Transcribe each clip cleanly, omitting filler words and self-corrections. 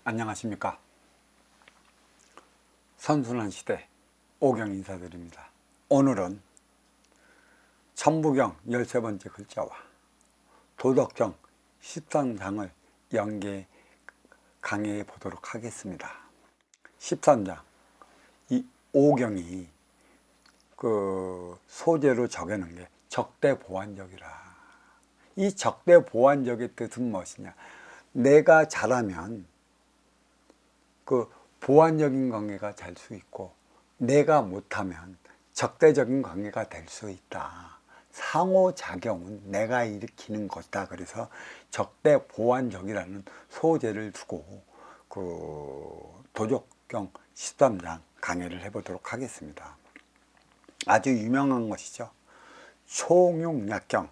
안녕하십니까. 선순환 시대 오경 인사드립니다. 오늘은 천부경 13번째 글자와 도덕경 13장을 연계 강의해 보도록 하겠습니다. 13장, 이 오경이 그 소재로 적여놓은 게 적대보완적이라. 이 적대보완적의 뜻은 무엇이냐? 내가 잘하면 그 보완적인 관계가 될 수 있고, 내가 못하면 적대적인 관계가 될 수 있다. 상호작용은 내가 일으키는 것이다. 그래서 적대보완적이라는 소재를 두고 그 도덕경 13장 강의를 해보도록 하겠습니다. 아주 유명한 것이죠. 총용약경,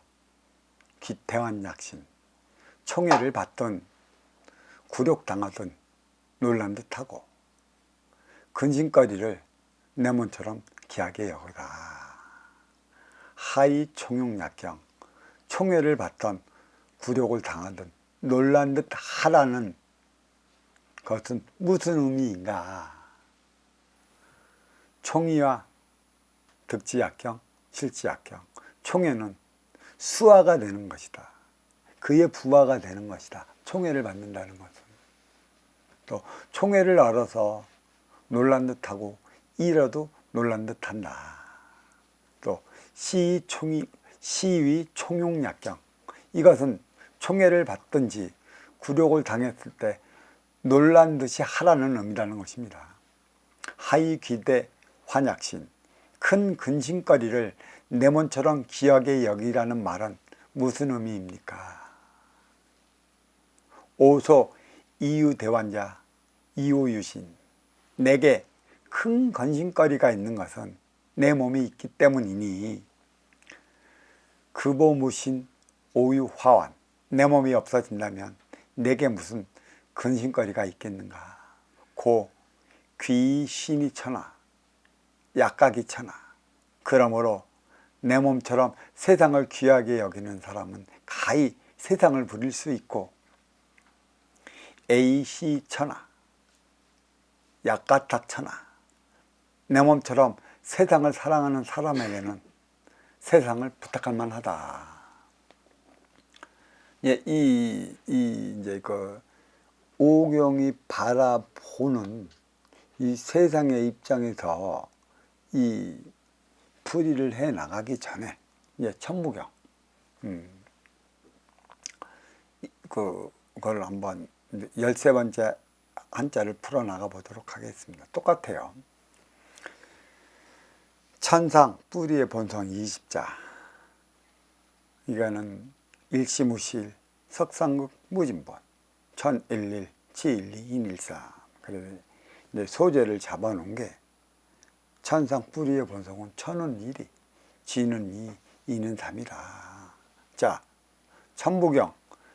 귀태환약신. 총애를 받든 굴욕당하든 놀란 듯하고 근심거리를 내 몸처럼 귀하게 여기라. 하이 총용약경, 총애를 받든 굴욕을 당하든 놀란 듯 하라는 것은 무슨 의미인가? 총의와 득지약경, 실지약경. 총애는 수화가 되는 것이다. 그의 부하가 되는 것이다. 총애를 받는다는 것은. 또 총애를 알아서 놀란 듯하고 잃어도 놀란 듯한다. 또 시위 총용약경. 이것은 총애를 받든지 굴욕을 당했을 때 놀란 듯이 하라는 의미라는 것입니다. 하이 귀대 환약신. 큰 근심거리를 내 몸처럼 귀하게 여기라는 말은 무슨 의미입니까? 오소 이유대환자 이호유신. 내게 큰 근심거리가 있는 것은 내 몸이 있기 때문이니 급오무신 오유화환. 내 몸이 없어진다면 내게 무슨 근심거리가 있겠는가? 고 귀신이 천하 약각이 천하. 그러므로 내 몸처럼 세상을 귀하게 여기는 사람은 가히 세상을 부릴 수 있고, 에이시 천하 약가탁 천하. 내 몸처럼 세상을 사랑하는 사람에게는 세상을 부탁할 만하다. 이제 그 오경이 바라보는 이 세상의 입장에서 이 풀이를 해 나가기 전에 이제 천부경 그걸 한번 13번째 한자를 풀어 나가 보도록 하겠습니다. 똑같아요. 천상 뿌리의 본성 20자. 이거는 일시무실 석상극 무진본 천일일 치일리 인일사. 그래서 이제 소재를 잡아놓은 게 천상 뿌리의 본성은 천은 일이, 지는 이, 이는 삼이라. 자, 천부경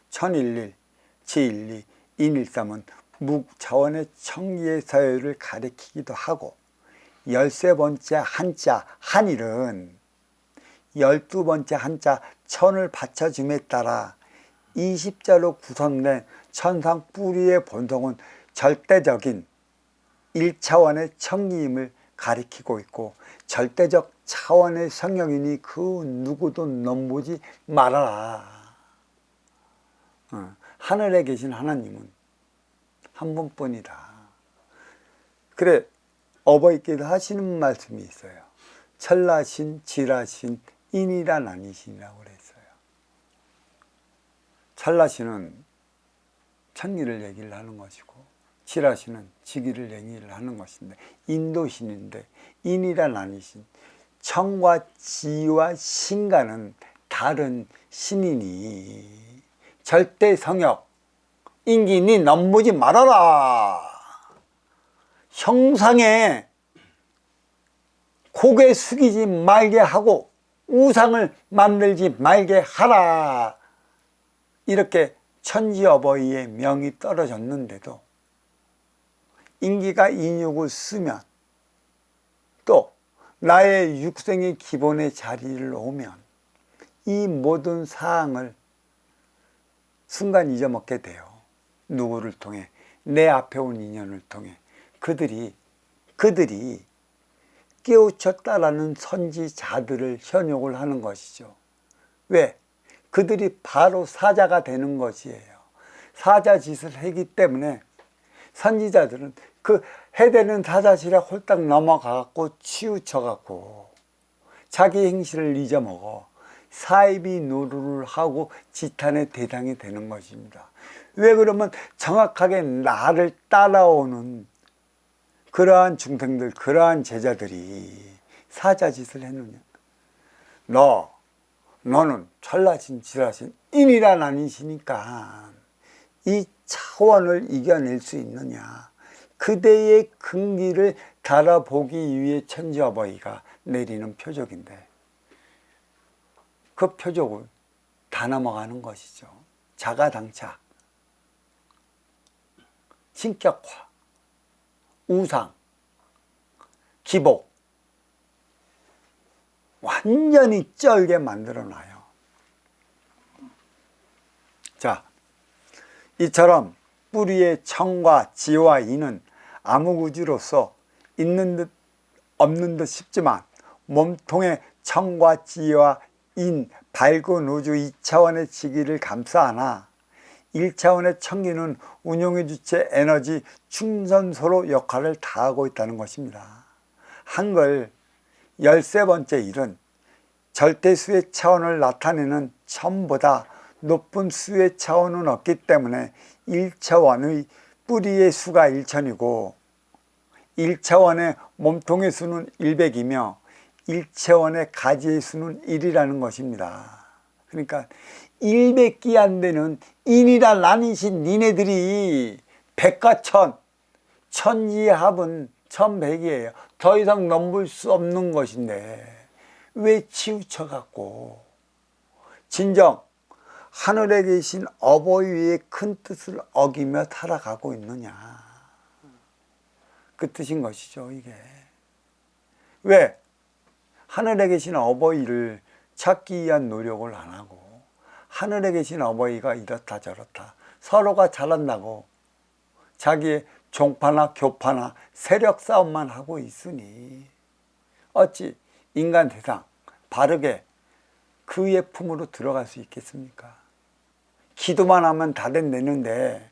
천일일 치일리 인일삼은 묵차원의 청기의 사유를 가리키기도 하고, 13번째 한자 한일은 12번째 한자 천을 받쳐줌에 따라 20자로 구성된 천상 뿌리의 본성은 절대적인 1차원의 청기임을 가리키고 있고, 절대적 차원의 성령이니 그 누구도 넘보지 말아라. 하늘에 계신 하나님은 한 분뿐이다. 그래 어버이께서 하시는 말씀이 있어요. 천라신, 지라신, 인이라 나뉘신이라고 그랬어요. 천라신은 천리를 얘기를 하는 것이고, 지라신은 지기를 얘기를 하는 것인데, 인도신인데 인이라 나뉘신, 청과 지와 신과는 다른 신이니 절대 성역 인기니 넘보지 말아라. 형상에 고개 숙이지 말게 하고 우상을 만들지 말게 하라. 이렇게 천지어버이의 명이 떨어졌는데도 인기가 인육을 쓰면, 또 나의 육생의 기본의 자리를 오면 이 모든 사항을 순간 잊어먹게 돼요. 누구를 통해? 내 앞에 온 인연을 통해 그들이 깨우쳤다라는 선지자들을 현혹을 하는 것이죠. 왜? 그들이 바로 사자가 되는 것이에요. 사자 짓을 하기 때문에 선지자들은 그 해대는 사자실에 홀딱 넘어가갖고 치우쳐갖고 자기 행실을 잊어먹어 사이비 노루를 하고 지탄의 대상이 되는 것입니다. 왜 그러면 정확하게 나를 따라오는 그러한 중생들, 그러한 제자들이 사자짓을 했느냐? 너는 천라신지라신 인이란 아니시니까 이 차원을 이겨낼 수 있느냐? 그대의 근기를 달아보기 위해 천지어버이가 내리는 표적인데 그 표적을 다 넘어가는 것이죠. 자가당착, 신격화, 우상, 기복, 완전히 쩔게 만들어놔요. 자, 이처럼 뿌리의 청과 지와 이는 암흑우주로서 있는 듯 없는 듯 싶지만 몸통의 청과 지와 인, 밝은 우주 2차원의 지기를 감싸 안아 1차원의 청기는 운용의 주체 에너지 충전소로 역할을 다하고 있다는 것입니다. 한글 13번째 일은 절대수의 차원을 나타내는 천보다 높은 수의 차원은 없기 때문에 1차원의 뿌리의 수가 1000이고 1차원의 몸통의 수는 100이며 1차원의 가지의 수는 1이라는 것입니다. 그러니까 100기 안 되는 인이라 나뉘신 니네들이 100과 1000, 천지합은 1100이에요. 더 이상 넘볼 수 없는 것인데 왜 치우쳐갖고 진정 하늘에 계신 어버이의 큰 뜻을 어기며 살아가고 있느냐, 그 뜻인 것이죠. 이게 왜 하늘에 계신 어버이를 찾기 위한 노력을 안 하고 하늘에 계신 어버이가 이렇다 저렇다 서로가 잘한다고 자기의 종파나 교파나 세력 싸움만 하고 있으니 어찌 인간 대상 바르게 그의 품으로 들어갈 수 있겠습니까? 기도만 하면 다 된다는데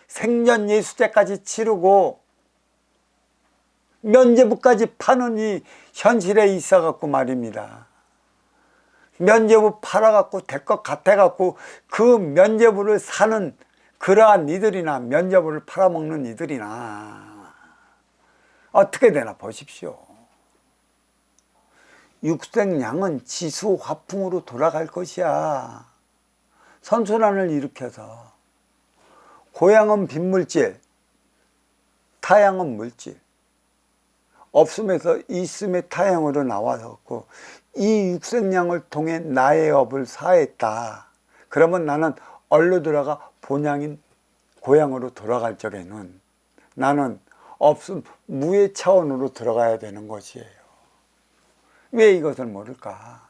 생전 예수제까지 치르고 면죄부까지 파는 이 현실에 있어갖고 말입니다. 면죄부 팔아갖고 될 것 같아갖고 그 면죄부를 사는 그러한 이들이나 면죄부를 팔아먹는 이들이나 어떻게 되나 보십시오. 육생양은 지수 화풍으로 돌아갈 것이야. 선순환을 일으켜서 고향은 빈물질, 타향은 물질, 없음에서 있음의 타향으로 나와서 이 육생양을 통해 나의 업을 사했다. 그러면 나는 얼로 들어가 본향인 고향으로 돌아갈 적에는 나는 없음 무의 차원으로 들어가야 되는 것이에요. 왜 이것을 모를까?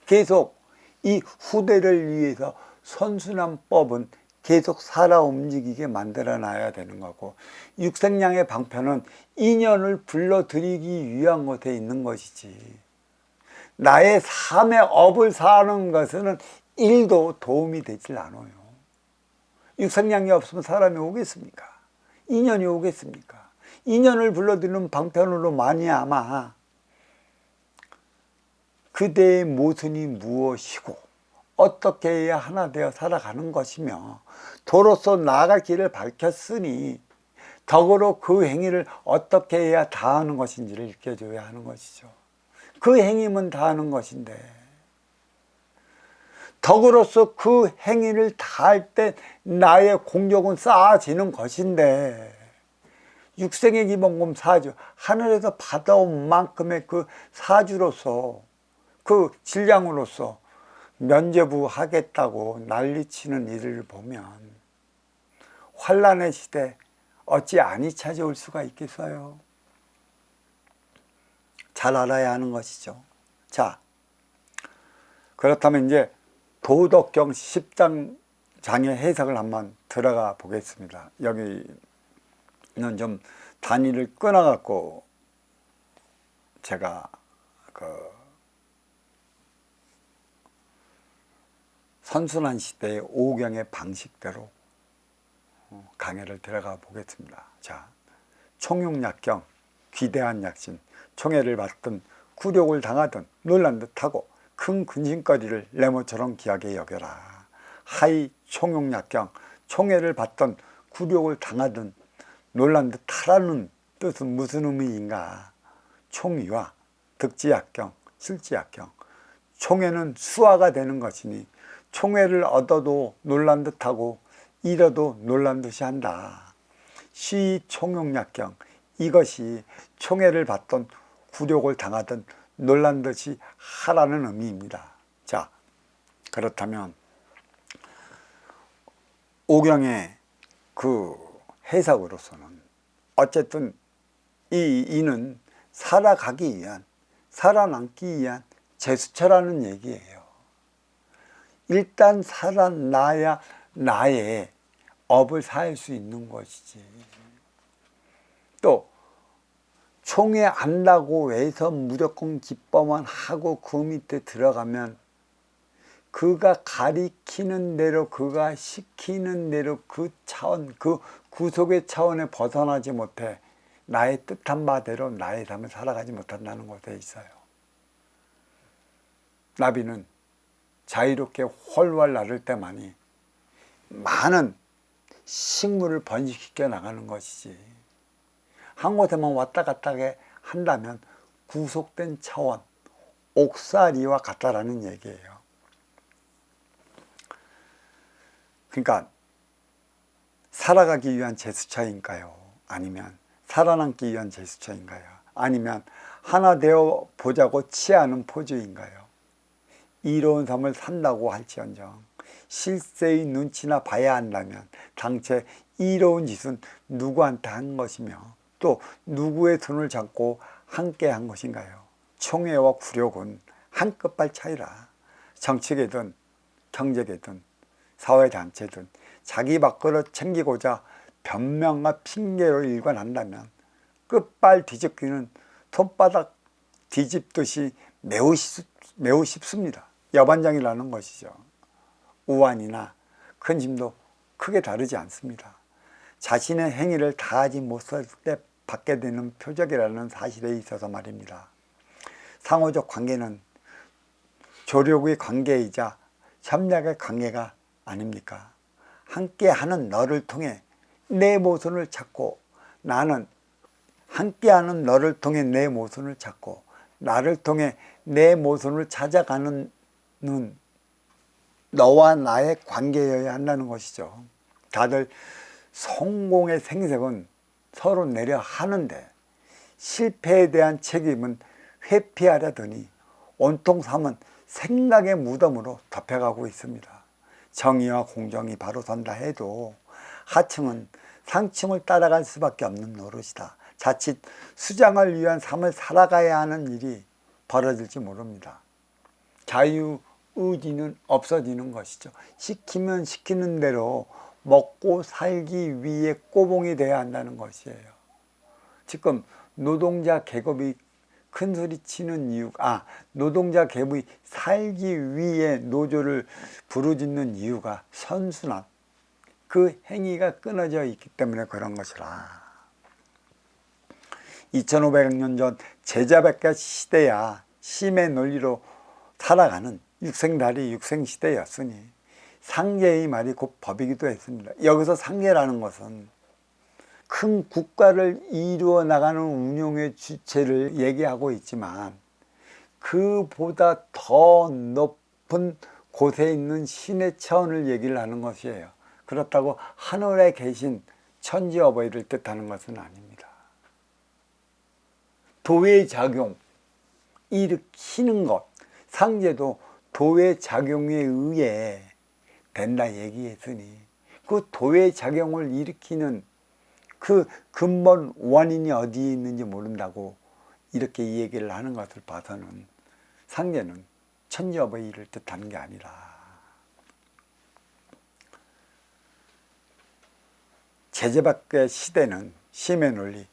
계속 이 후대를 위해서 선순환법은 계속 살아 움직이게 만들어 놔야 되는 거고, 육생양의 방편은 인연을 불러들이기 위한 것에 있는 것이지 나의 삶의 업을 사는 것은 1도 도움이 되질 않아요. 육생양이 없으면 사람이 오겠습니까? 인연이 오겠습니까? 인연을 불러들이는 방편으로 많이 아마 그대의 모순이 무엇이고 어떻게 해야 하나 되어 살아가는 것이며 도로서 나아갈 길을 밝혔으니 덕으로 그 행위를 어떻게 해야 다하는 것인지를 일깨줘야 하는 것이죠. 그 행위면 다하는 것인데 덕으로서 그 행위를 다할 때 나의 공적은 쌓아지는 것인데 육생의 기본금 사주, 하늘에서 받아온 만큼의 그 사주로서 그 질량으로서 면죄부 하겠다고 난리치는 일을 보면 환란의 시대 어찌 안이 찾아올 수가 있겠어요? 잘 알아야 하는 것이죠. 자, 그렇다면 이제 도덕경 10장 장의 해석을 한번 들어가 보겠습니다. 여기는 좀 단위를 끊어갖고 제가 선순환 시대의 오경의 방식대로 강해를 들어가 보겠습니다. 자, 총육약경, 귀대한 약신, 총애를 받든 굴욕을 당하든 놀란 듯하고 큰 근심거리를 내모처럼 귀하게 여겨라. 하이 총육약경, 총애를 받든 굴욕을 당하든 놀란 듯하라는 뜻은 무슨 의미인가? 총위와 득지약경, 실지약경, 총애는 수화가 되는 것이니 총애를 얻어도 놀란 듯하고 잃어도 놀란 듯이 한다. 시총용약경, 이것이 총애를 받던 굴욕을 당하던 놀란 듯이 하라는 의미입니다. 자, 그렇다면 오경의 그 해석으로서는 어쨌든 이는 살아가기 위한, 살아남기 위한 제스처라는 얘기예요. 일단 살아나야 나의 업을 살 수 있는 것이지. 또 총에 안다고 해서 무조건 기뻐만 하고 그 밑에 들어가면 그가 가리키는 대로, 그가 시키는 대로 그 차원, 그 구속의 차원에 벗어나지 못해 나의 뜻한 바대로 나의 삶을 살아가지 못한다는 것에 있어요. 나비는 자유롭게 훨훨 나를 때만이 많은 식물을 번식시켜 나가는 것이지, 한 곳에만 왔다 갔다 한다면 구속된 차원, 옥살이와 같다라는 얘기예요. 그러니까 살아가기 위한 제스처인가요? 아니면 살아남기 위한 제스처인가요? 아니면 하나 되어 보자고 취하는 포즈인가요? 이로운 삶을 산다고 할지언정 실세의 눈치나 봐야 한다면 당최 이로운 짓은 누구한테 한 것이며 또 누구의 손을 잡고 함께 한 것인가요? 총애와 굴욕은 한 끝발 차이라. 정치계든 경제계든 사회단체든 자기 밥그릇 챙기고자 변명과 핑계로 일관한다면 끝발 뒤집기는 손바닥 뒤집듯이 매우 쉽습니다. 여반장이라는 것이죠. 우환이나 큰 힘도 크게 다르지 않습니다. 자신의 행위를 다하지 못할 때 받게 되는 표적이라는 사실에 있어서 말입니다. 상호적 관계는 조력의 관계이자 협력의 관계가 아닙니까? 함께하는 너를 통해 내 모순을 찾고, 나는 함께하는 너를 통해 내 모순을 찾고 나를 통해 내 모순을 찾아가는 너와 나의 관계여야 한다는 것이죠. 다들 성공의 생색은 서로 내려 하는데 실패에 대한 책임은 회피하려더니 온통 삶은 생각의 무덤으로 덮여가고 있습니다. 정의와 공정이 바로 선다 해도 하층은 상층을 따라갈 수밖에 없는 노릇이다. 자칫 수장을 위한 삶을 살아가야 하는 일이 벌어질지 모릅니다. 자유의지는 없어지는 것이죠. 시키면 시키는 대로 먹고 살기 위해 꼬봉이 돼야 한다는 것이에요. 지금 노동자 계급이 큰 소리 치는 이유가, 노동자 계급이 살기 위해 노조를 부르짖는 이유가 선순환, 그 행위가 끊어져 있기 때문에 그런 것이라. 2500년 전 제자백가 시대야 심의 논리로 살아가는 육생달이 육생시대였으니 상계의 말이 곧 법이기도 했습니다. 여기서 상계라는 것은 큰 국가를 이루어 나가는 운용의 주체를 얘기하고 있지만 그보다 더 높은 곳에 있는 신의 차원을 얘기를 하는 것이에요. 그렇다고 하늘에 계신 천지 어버이를 뜻하는 것은 아닙니다. 도의 작용, 일으키는 것, 상제도 도의 작용에 의해 된다 얘기했으니 그 도의 작용을 일으키는 그 근본 원인이 어디에 있는지 모른다고 이렇게 이 얘기를 하는 것을 봐서는 상제는 천지 어버이를 뜻하는 게 아니라, 제재밖의 시대는 심의 논리,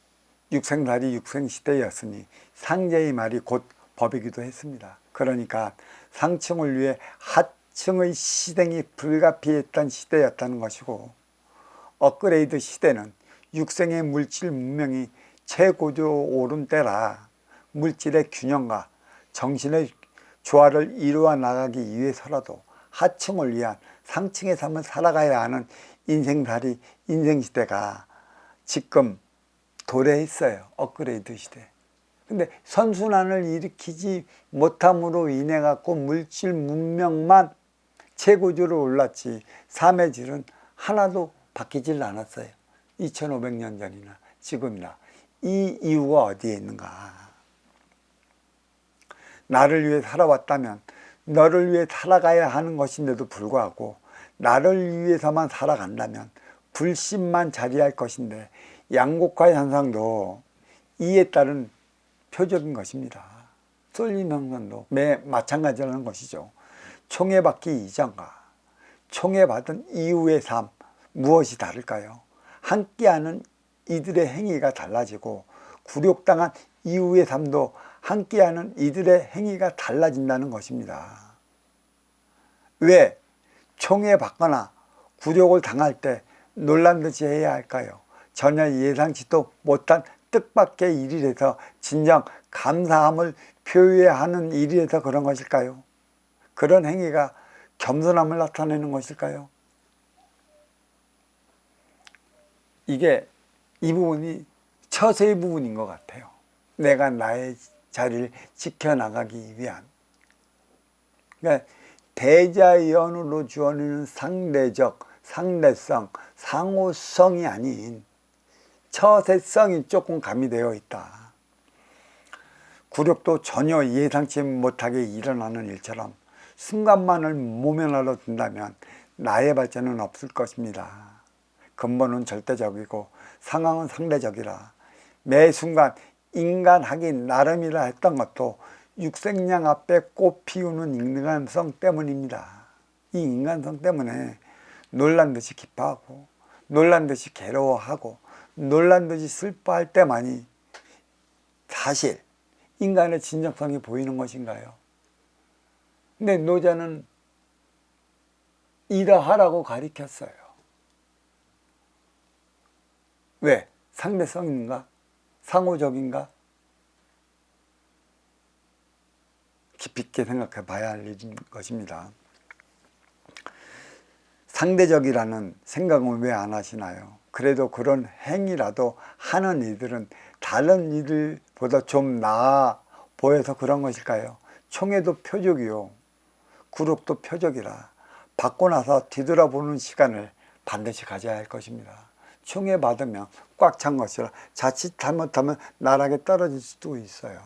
육생살이 육생시대였으니 상제의 말이 곧 법이기도 했습니다. 그러니까 상층을 위해 하층의 시댕이 불가피했던 시대였다는 것이고, 업그레이드 시대는 육생의 물질 문명이 최고조로 오른 때라 물질의 균형과 정신의 조화를 이루어 나가기 위해서라도 하층을 위한 상층의 삶을 살아가야 하는 인생살이 인생시대가 지금 도래했어요. 업그레이드 시대. 근데 선순환을 일으키지 못함으로 인해 갖고 물질 문명만 최고조로 올랐지 삶의 질은 하나도 바뀌질 않았어요. 2500년 전이나 지금이나. 이 이유가 어디에 있는가? 나를 위해 살아왔다면 너를 위해 살아가야 하는 것인데도 불구하고 나를 위해서만 살아간다면 불신만 자리할 것인데, 양극화 현상도 이에 따른 표적인 것입니다. 쏠림 현상도 마찬가지라는 것이죠. 총애받기 이전과 총애받은 이후의 삶, 무엇이 다를까요? 함께하는 이들의 행위가 달라지고 굴욕당한 이후의 삶도 함께하는 이들의 행위가 달라진다는 것입니다. 왜 총애받거나 굴욕을 당할 때 놀란 듯이 해야 할까요? 전혀 예상치도 못한 뜻밖의 일이라서 진정 감사함을 표현하는 일이라서 그런 것일까요? 그런 행위가 겸손함을 나타내는 것일까요? 이게 이 부분이 처세의 부분인 것 같아요. 내가 나의 자리를 지켜나가기 위한. 그러니까 대자연으로 주어지는 상대적, 상대성, 상호성이 아닌 처세성이 조금 가미되어 있다. 굴욕도 전혀 예상치 못하게 일어나는 일처럼 순간만을 모면하러 둔다면 나의 발전은 없을 것입니다. 근본은 절대적이고 상황은 상대적이라 매 순간 인간하기 나름이라 했던 것도 육생량 앞에 꽃 피우는 인간성 때문입니다. 이 인간성 때문에 놀란 듯이 기뻐하고 놀란 듯이 괴로워하고 놀란 듯이 슬퍼할 때만이 사실 인간의 진정성이 보이는 것인가요? 근데 노자는 이러하라고 가리켰어요. 왜? 상대성인가? 상호적인가? 깊이 있게 생각해 봐야 할 일인 것입니다. 상대적이라는 생각은 왜 안 하시나요? 그래도 그런 행위라도 하는 이들은 다른 이들보다 좀 나아 보여서 그런 것일까요? 총애도 표적이요, 굴욕도 표적이라 받고 나서 뒤돌아보는 시간을 반드시 가져야 할 것입니다. 총애 받으면 꽉 찬 것이라 자칫 잘못하면 나락에 떨어질 수도 있어요.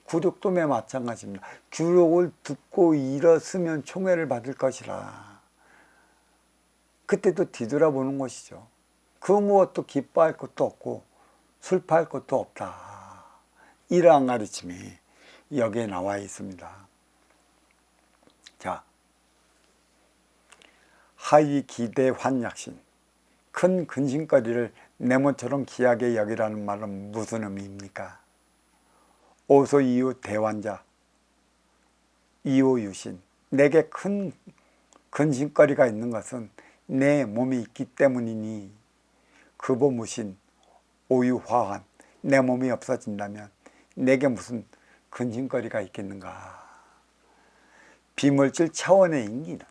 굴욕도 매 마찬가지입니다. 굴욕을 듣고 일었으면 총애를 받을 것이라 그때도 뒤돌아보는 것이죠. 그 무엇도 기뻐할 것도 없고 슬퍼할 것도 없다. 이러한 가르침이 여기에 나와 있습니다. 자, 하이 기대 환약신, 큰 근심거리를 네모처럼 귀하게 여기라는 말은 무슨 의미입니까? 오소 이유 대환자, 이오 유신, 내게 큰 근심거리가 있는 것은 내 몸이 있기 때문이니 그보무신 오유화환, 내 몸이 없어진다면 내게 무슨 근심거리가 있겠는가. 비물질 차원의 인기는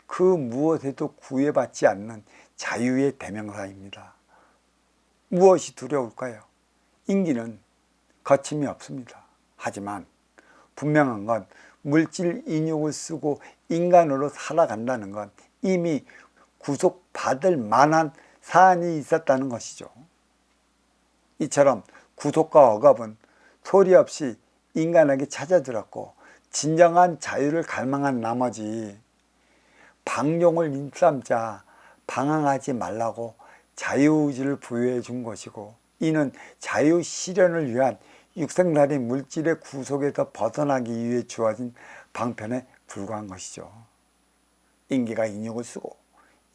그 무엇에도 구애받지 않는 자유의 대명사입니다. 무엇이 두려울까요? 인기는 거침이 없습니다. 하지만 분명한 건 물질 인육을 쓰고 인간으로 살아간다는 건 이미 구속받을 만한 사안이 있었다는 것이죠. 이처럼 구속과 억압은 소리 없이 인간에게 찾아들었고 진정한 자유를 갈망한 나머지 방종을 일삼자 방황하지 말라고 자유의지를 부여해 준 것이고, 이는 자유 실현을 위한 육생살이 물질의 구속에서 벗어나기 위해 주어진 방편에 불과한 것이죠. 인기가 인육을 쓰고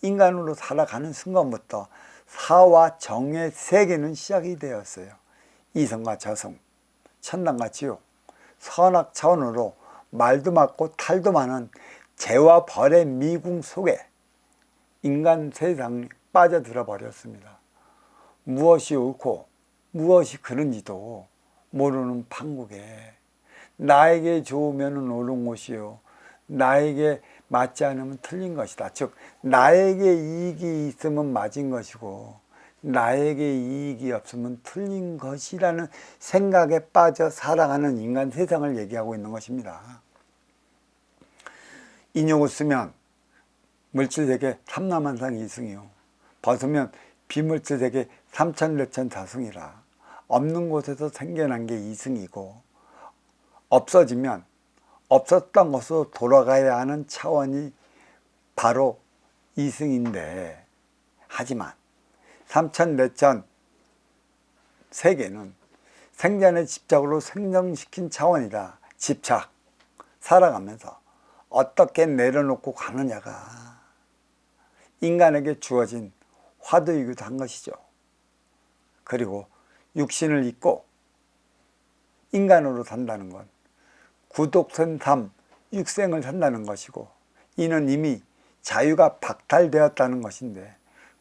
인간으로 살아가는 순간부터 사와 정의 세계는 시작이 되었어요. 이성과 저성, 천당과 지옥, 선악 차원으로 말도 많고 탈도 많은 죄와 벌의 미궁 속에 인간 세상이 빠져들어 버렸습니다. 무엇이 옳고 무엇이 그른지도 모르는 판국에 나에게 좋으면 옳은 것이요 나에게 맞지 않으면 틀린 것이다. 즉 나에게 이익이 있으면 맞은 것이고 나에게 이익이 없으면 틀린 것이라는 생각에 빠져 살아가는 인간 세상을 얘기하고 있는 것입니다. 인욕을 쓰면 물질세계 삼라만상 이승이요 벗으면 비물질세계 삼천대천 다승이라. 없는 곳에서 생겨난 게 이승이고 없어지면 없었던 것으로 돌아가야 하는 차원이 바로 이승인데, 하지만 삼천대천 세계는 생전의 집착으로 생성시킨 차원이라 집착, 살아가면서 어떻게 내려놓고 가느냐가 인간에게 주어진 화두이기도 한 것이죠. 그리고 육신을 잊고 인간으로 산다는 건 구독선 삶, 육생을 산다는 것이고 이는 이미 자유가 박탈되었다는 것인데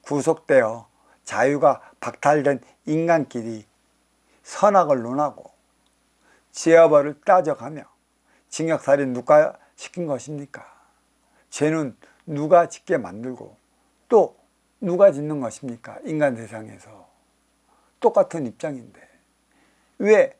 구속되어 자유가 박탈된 인간끼리 선악을 논하고 죄와벌을 따져가며 징역살인 누가 시킨 것입니까? 죄는 누가 짓게 만들고 또 누가 짓는 것입니까? 인간 세상에서 똑같은 입장인데 왜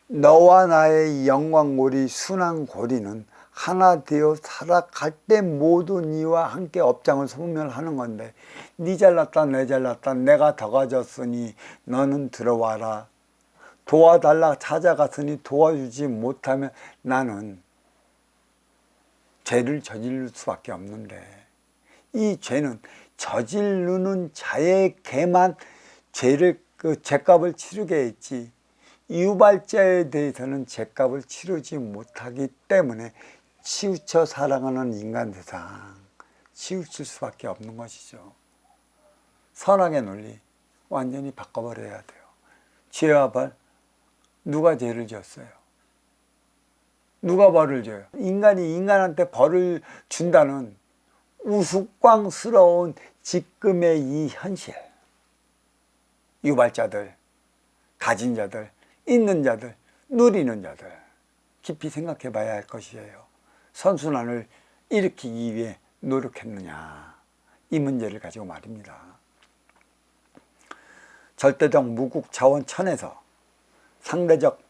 너와 나의 영광고리 순환고리는 하나 되어 살아갈 때 모든 이와 함께 업장을 소멸하는 건데 네 잘났다 내 잘났다 내가 더 가졌으니 너는 들어와라 도와달라 찾아갔으니 도와주지 못하면 나는 죄를 저지를 수밖에 없는데 이 죄는 저지르는 자에게만 죄를 죄값을 치르게 했지 유발자에 대해서는 죄값을 치르지 못하기 때문에 치우쳐 살아가는 인간 세상 치우칠 수밖에 없는 것이죠. 선악의 논리 완전히 바꿔버려야 돼요. 죄와 벌 누가 죄를 지었어요? 누가 벌을 줘요? 인간이 인간한테 벌을 준다는 우스꽝스러운 지금의 이 현실 유발자들, 가진 자들, 있는 자들, 누리는 자들 깊이 생각해 봐야 할 것이에요. 선순환을 일으키기 위해 노력했느냐 이 문제를 가지고 말입니다. 절대적 무국 자원천에서 상대적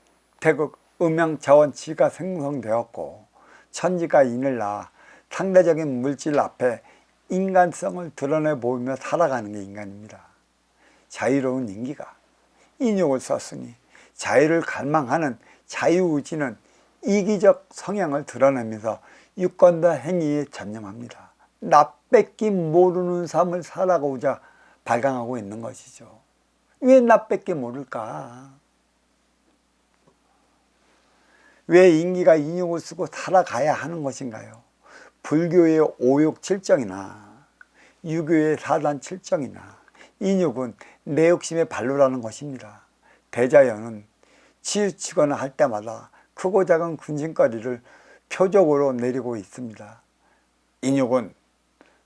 태극 음양자원치가 생성되었고 천지가 이를 낳아 상대적인 물질 앞에 인간성을 드러내 보이며 살아가는 게 인간입니다. 자유로운 인기가 인욕을 썼으니 자유를 갈망하는 자유의지는 이기적 성향을 드러내면서 유권자 행위에 전념합니다. 나 뺏기 모르는 삶을 살아가고자 발광하고 있는 것이죠. 왜 나 뺏기 모를까? 왜 인기가 인욕을 쓰고 살아가야 하는 것인가요? 불교의 오욕 7정이나 유교의 사단 7정이나 인욕은 내 욕심의 발로라는 것입니다. 대자연은 치우치거나 할 때마다 크고 작은 근심거리를 표적으로 내리고 있습니다. 인욕은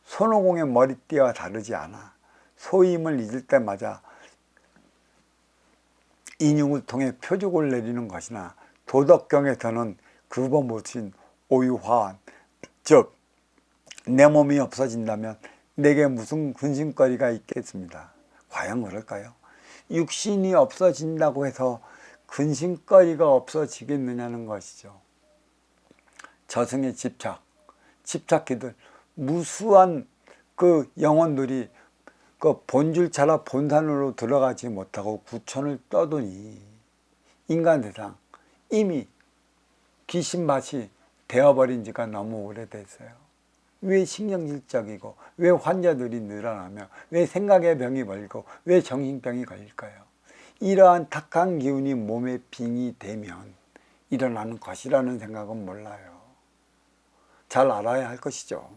손오공의 머리띠와 다르지 않아 소임을 잊을 때마다 인욕을 통해 표적을 내리는 것이나 도덕경에서는 그거 못인 오유화환, 즉 내 몸이 없어진다면 내게 무슨 근심거리가 있겠습니다. 과연 그럴까요? 육신이 없어진다고 해서 근심거리가 없어지겠느냐는 것이죠. 저승의 집착, 집착기들 무수한 그 영혼들이 그 본줄 찾아 본산으로 들어가지 못하고 구천을 떠도니 인간 세상 이미 귀신밭이 되어버린 지가 너무 오래됐어요. 왜 신경질적이고 왜 환자들이 늘어나며 왜 생각의 병이 걸리고 왜 정신병이 걸릴까요? 이러한 탁한 기운이 몸에 빙이 되면 일어나는 것이라는 생각은 몰라요. 잘 알아야 할 것이죠.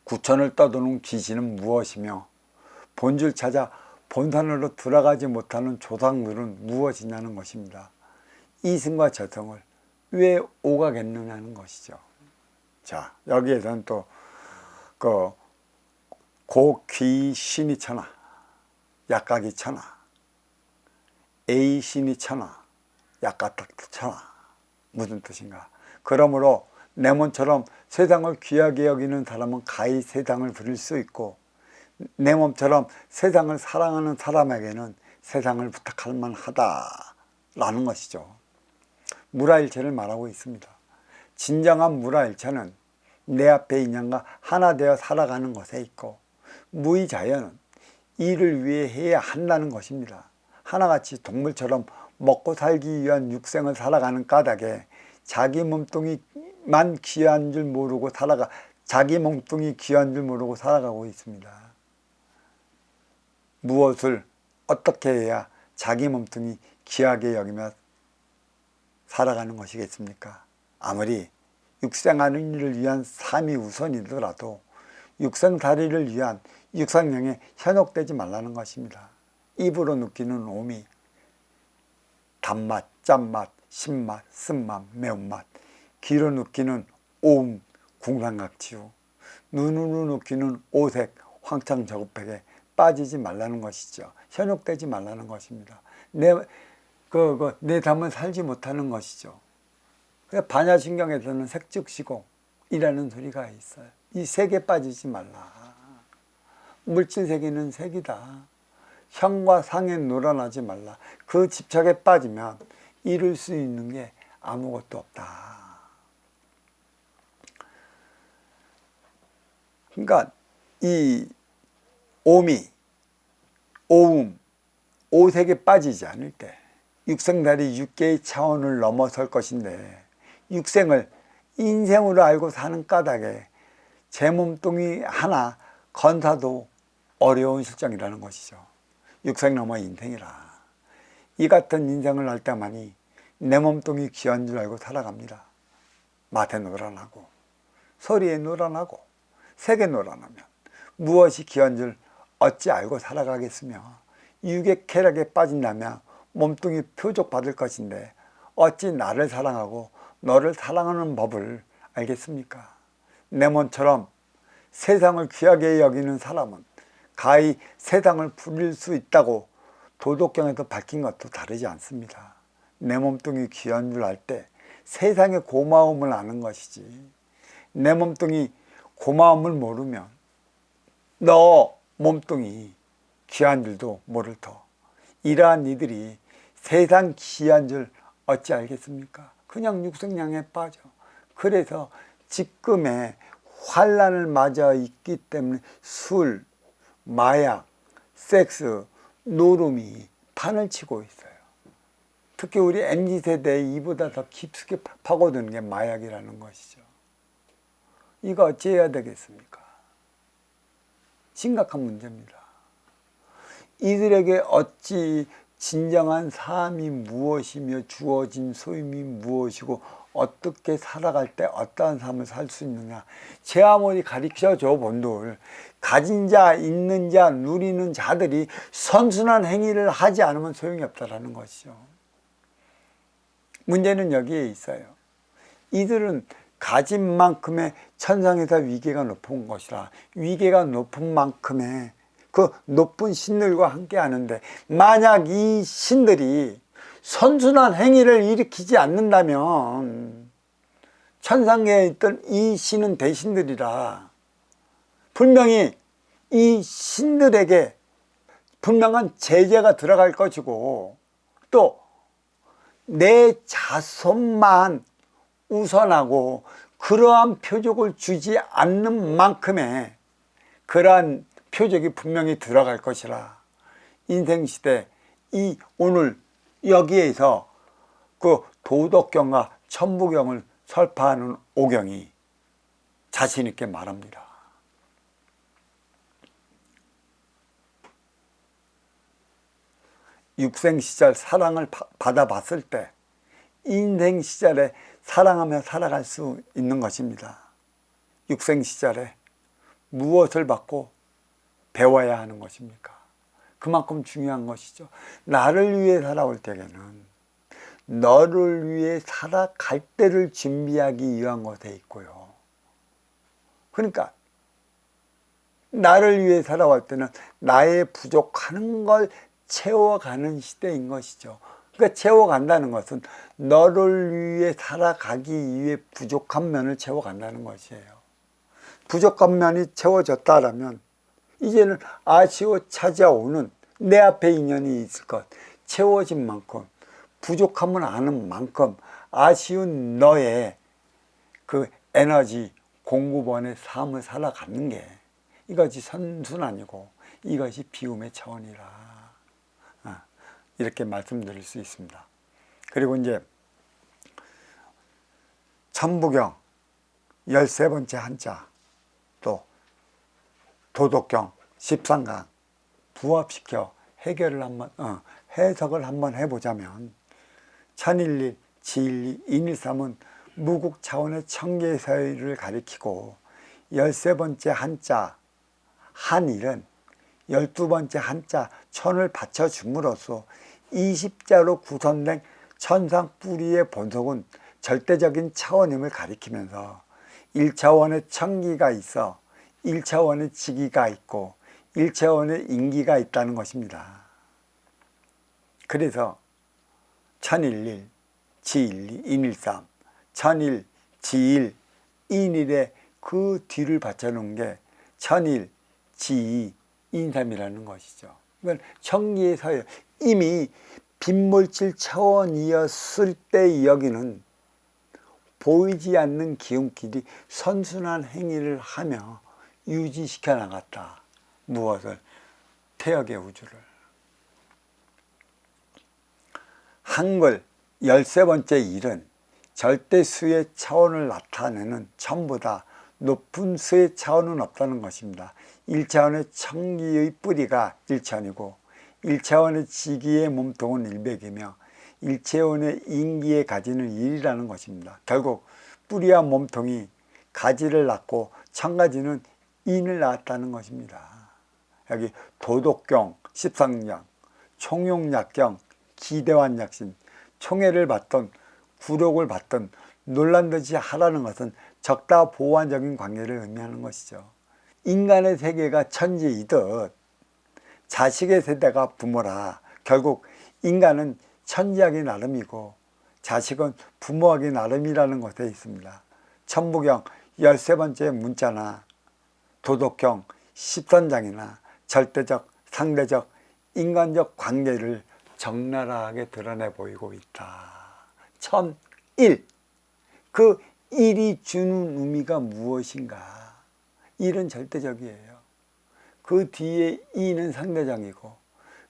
구천을 떠도는 귀신은 무엇이며 본줄 찾아 본산으로 들어가지 못하는 조상들은 무엇이냐는 것입니다. 이승과 저승을 왜 오가겠느냐는 것이죠. 자, 여기에서는 또 그 고귀신이 천하, 약각이 천하, A신이 천하, 약각도 천하. 무슨 뜻인가? 그러므로 내 몸처럼 세상을 귀하게 여기는 사람은 가히 세상을 부릴 수 있고, 내 몸처럼 세상을 사랑하는 사람에게는 세상을 부탁할 만하다라는 것이죠. 무라일체를 말하고 있습니다. 진정한 무라일체는 내 앞에 인연과 하나 되어 살아가는 것에 있고, 무의자연은 이를 위해 해야 한다는 것입니다. 하나같이 동물처럼 먹고 살기 위한 육생을 살아가는 까닭에 자기 몸뚱이만 귀한 줄 모르고 자기 몸뚱이 귀한 줄 모르고 살아가고 있습니다. 무엇을 어떻게 해야 자기 몸뚱이 귀하게 여기며 살아가는 것이겠습니까? 아무리 육생하는 일을 위한 삶이 우선이더라도 육생살이를 위한 육상령에 현혹되지 말라는 것입니다. 입으로 느끼는 오미, 단맛, 짠맛, 신맛, 쓴맛, 매운맛, 귀로 느끼는 오음, 궁상각지후, 눈으로 느끼는 오색, 황창저급팩에 빠지지 말라는 것이죠. 현혹되지 말라는 것입니다. 내 담은 살지 못하는 것이죠. 반야신경에서는 색즉시공이라는 소리가 있어요. 이 색에 빠지지 말라. 물질 세계는 색이다. 형과 상에 놀아나지 말라. 그 집착에 빠지면 이룰 수 있는 게 아무것도 없다. 그러니까 이 오미, 오음, 오색에 빠지지 않을 때 육생달이 육계의 차원을 넘어설 것인데, 육생을 인생으로 알고 사는 까닭에 제 몸뚱이 하나 건사도 어려운 실정이라는 것이죠. 육생 넘어 인생이라. 이 같은 인생을 할 때만이 내 몸뚱이 귀한 줄 알고 살아갑니다. 맛에 놀아나고 소리에 놀아나고 색에 놀아나면 무엇이 귀한 줄 어찌 알고 살아가겠으며, 육의 쾌락에 빠진다면 몸뚱이 표적 받을 것인데 어찌 나를 사랑하고 너를 사랑하는 법을 알겠습니까? 내 몸처럼 세상을 귀하게 여기는 사람은 가히 세상을 부릴 수 있다고 도덕경에서 밝힌 것도 다르지 않습니다. 내 몸뚱이 귀한 줄 알 때 세상의 고마움을 아는 것이지, 내 몸뚱이 고마움을 모르면 너 몸뚱이 귀한 줄도 모를 터. 이러한 이들이 세상 귀한 줄 어찌 알겠습니까? 그냥 육생량에 빠져. 그래서 지금의 환란을 맞아 있기 때문에 술, 마약, 섹스, 노름이 판을 치고 있어요. 특히 우리 MZ세대에 이보다 더 깊숙이 파고드는 게 마약이라는 것이죠. 이거 어찌해야 되겠습니까? 심각한 문제입니다. 이들에게 어찌 진정한 삶이 무엇이며 주어진 소임이 무엇이고 어떻게 살아갈 때 어떠한 삶을 살 수 있느냐, 제 아무리 가르쳐줘 본들 가진 자, 있는 자, 누리는 자들이 선순환 행위를 하지 않으면 소용이 없다라는 것이죠. 문제는 여기에 있어요. 이들은 가진 만큼의 천상에서 위계가 높은 것이라, 위계가 높은 만큼의 그 높은 신들과 함께 하는데, 만약 이 신들이 선순환 행위를 일으키지 않는다면 천상계에 있던 이 신은 대신들이라 분명히 이 신들에게 분명한 제재가 들어갈 것이고, 또 내 자손만 우선하고 그러한 표적을 주지 않는 만큼의 그러한 표적이 분명히 들어갈 것이라, 인생시대 이 오늘 여기에서 그 도덕경과 천부경을 설파하는 오경이 자신 있게 말합니다. 육생 시절 사랑을 받아봤을 때 인생 시절에 사랑하며 살아갈 수 있는 것입니다. 육생 시절에 무엇을 받고 배워야 하는 것입니까? 그만큼 중요한 것이죠. 나를 위해 살아올 때에는 너를 위해 살아갈 때를 준비하기 위한 것에 있고요. 그러니까 나를 위해 살아갈 때는 나의 부족하는 걸 채워가는 시대인 것이죠. 그러니까 채워간다는 것은 너를 위해 살아가기 위해 부족한 면을 채워간다는 것이에요. 부족한 면이 채워졌다라면 이제는 아쉬워 찾아오는 내 앞에 인연이 있을 것, 채워진 만큼, 부족함을 아는 만큼 아쉬운 너의 그 에너지 공급원의 삶을 살아가는 게 이것이 선순환이고 이것이 비움의 차원이라 이렇게 말씀드릴 수 있습니다. 그리고 이제 천부경 13번째 한자, 또 도덕경 13강 부합시켜 해석을 한번 해보자면 천일일, 지일이, 인일삼은 무국 차원의 청계서열을 가리키고 13번째 한자 한일은 12번째 한자 천을 받쳐줌으로써 20자로 구성된 천상 뿌리의 본속은 절대적인 차원임을 가리키면서 1차원의 청기가 있어 1차원의 지기가 있고 1차원의 인기가 있다는 것입니다. 그래서 천일일, 지일이, 인일삼, 천일, 지일, 인일에 그 뒤를 받쳐놓은 게 천일, 지이, 인삼이라는 것이죠. 이건 청기의 서열, 이미 빈물질 차원이었을 때 여기는 보이지 않는 기운끼리 선순환 행위를 하며 유지시켜 나갔다. 무엇을? 태역의 우주를. 한글 13번째 일은 절대수의 차원을 나타내는 천보다 높은 수의 차원은 없다는 것입니다. 1차원의 청기의 뿌리가 1차원이고 1차원의 지기의 몸통은 100이며 1차원의 인기의 가지는 1이라는 것입니다. 결국 뿌리와 몸통이 가지를 낳고 청가지는 인을 낳았다는 것입니다. 여기 도덕경 13경, 총용약경, 기대환약신, 총애를 받던 굴욕을 받던 놀란듯이 하라는 것은 적다 보완적인 관계를 의미하는 것이죠. 인간의 세계가 천지이듯 자식의 세대가 부모라. 결국 인간은 천지하기 나름이고 자식은 부모하기 나름이라는 것에 있습니다. 천부경 13번째 문자나 도덕경 13장이나 절대적, 상대적, 인간적 관계를 적나라하게 드러내 보이고 있다. 천일, 그 일이 주는 의미가 무엇인가? 일은 절대적이에요. 그 뒤에 이는 상대적이고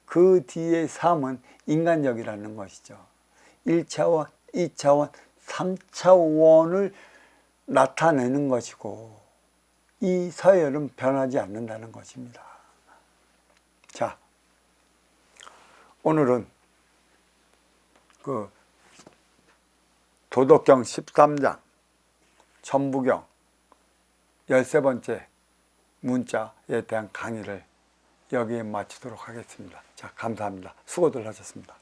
그 뒤에 삼은 인간적이라는 것이죠. 1차원, 2차원, 3차원을 나타내는 것이고 이 서열은 변하지 않는다는 것입니다. 자, 오늘은 그 도덕경 13장, 천부경 13번째 문자에 대한 강의를 여기에 마치도록 하겠습니다. 자, 감사합니다. 수고들 하셨습니다.